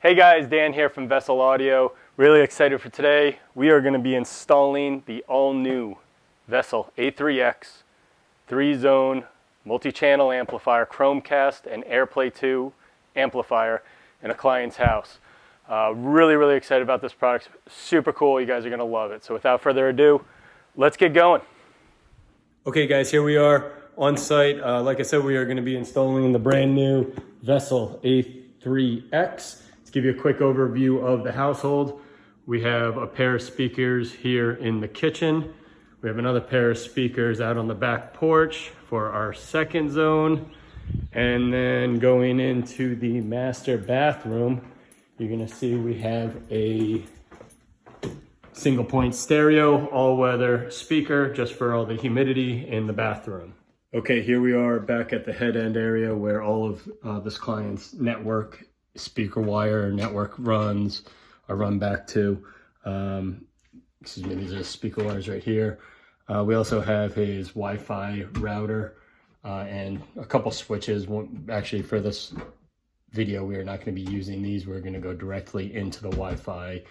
Hey guys, Dan here from VSSL Audio. Really excited for today. We are going to be installing the all-new VSSL A.3x 3-zone multi-channel amplifier, Chromecast and Airplay 2 amplifier in a client's house. Really excited about this product. Super cool. You guys are going to love it. So without further ado, let's get going. Okay guys, here we are on site. Like I said, we are going to be installing the brand new VSSL A.3x. Give you a quick overview of the household. We have a pair of speakers here in the kitchen. We have another pair of speakers out on the back porch for our second zone. And then going into the master bathroom, you're gonna see we have a single point stereo, all-weather speaker just for all the humidity in the bathroom. Okay, here we are back at the head end area where all of this client's network speaker wire network runs are run back to. Excuse me, these are the speaker wires right here. We also have his Wi-Fi router and a couple switches. Actually, for this video, we are not going to be using these. We're going to go directly into the Wi-Fi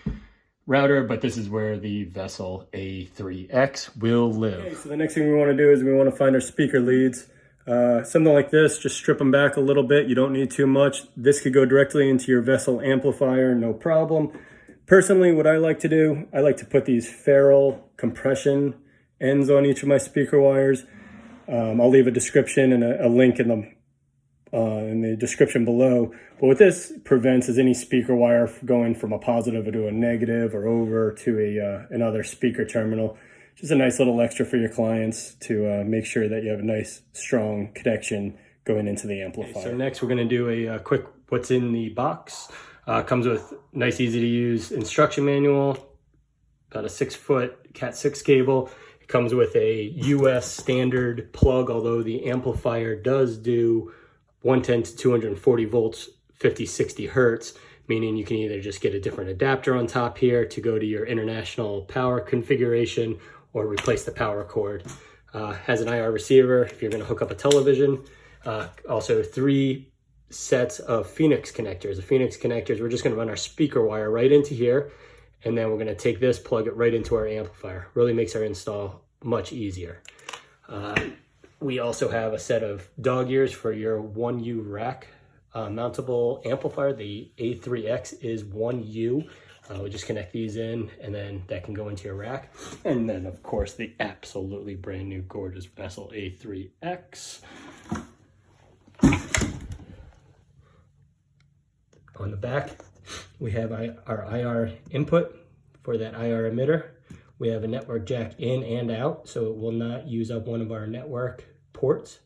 router, but this is where the VSSL A.3x will live. Okay, so the next thing we want to do is we want to find our speaker leads. Something like this, just strip them back a little bit. You don't need too much. This could go directly into your VSSL amplifier, no problem. Personally, what I like to do, I like to put these ferrule compression ends on each of my speaker wires. I'll leave a description and a link in the description below. But what this prevents is any speaker wire going from a positive to a negative or over to another speaker terminal. Just a nice little extra for your clients to make sure that you have a nice, strong connection going into the amplifier. Okay, so next we're going to do a quick what's in the box. Comes with nice, easy to use instruction manual, about a 6-foot Cat6 cable. It comes with a US standard plug, although the amplifier does do 110 to 240 volts, 50, 60 hertz, meaning you can either just get a different adapter on top here to go to your international power configuration or replace the power cord. Has an IR receiver if you're going to hook up a television. Also 3 sets of Phoenix connectors. The Phoenix connectors, we're just going to run our speaker wire right into here, and then we're going to take this, plug it right into our amplifier. Really makes our install much easier. We also have a set of dog ears for your 1U rack mountable amplifier. The A.3x is 1U. We just connect these in, and then that can go into your rack. And then, of course, the absolutely brand new, gorgeous VSSL A.3x. On the back, we have our IR input for that IR emitter. We have a network jack in and out, so it will not use up one of our network ports.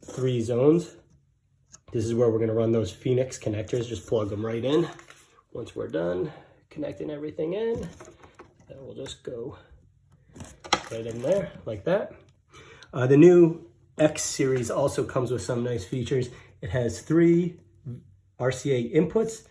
3 zones. This is where we're going to run those Phoenix connectors. Just plug them right in. Once we're done connecting everything in, then we'll just go right in there like that. The new X series also comes with some nice features. It has 3 RCA inputs,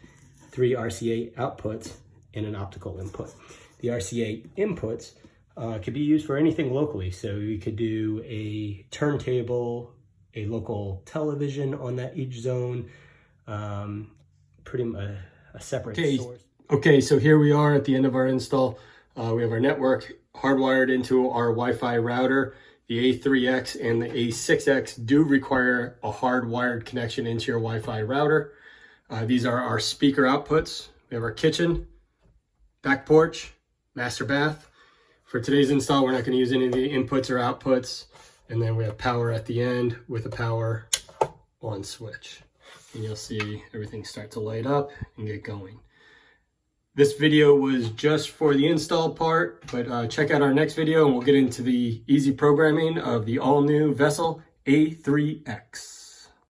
3 RCA outputs, and an optical input. The RCA inputs could be used for anything locally. So you could do a turntable, a local television on that each zone, pretty much a separate source. Okay, so here we are at the end of our install. We have our network hardwired into our Wi-Fi router. The A.3x and the A.6x do require a hardwired connection into your Wi-Fi router. These are our speaker outputs. We have our kitchen, back porch, master bath. For today's install, we're not going to use any of the inputs or outputs. And then we have power at the end with a power on switch. And you'll see everything start to light up and get going. This video was just for the install part, but check out our next video and we'll get into the easy programming of the all-new VSSL A.3x.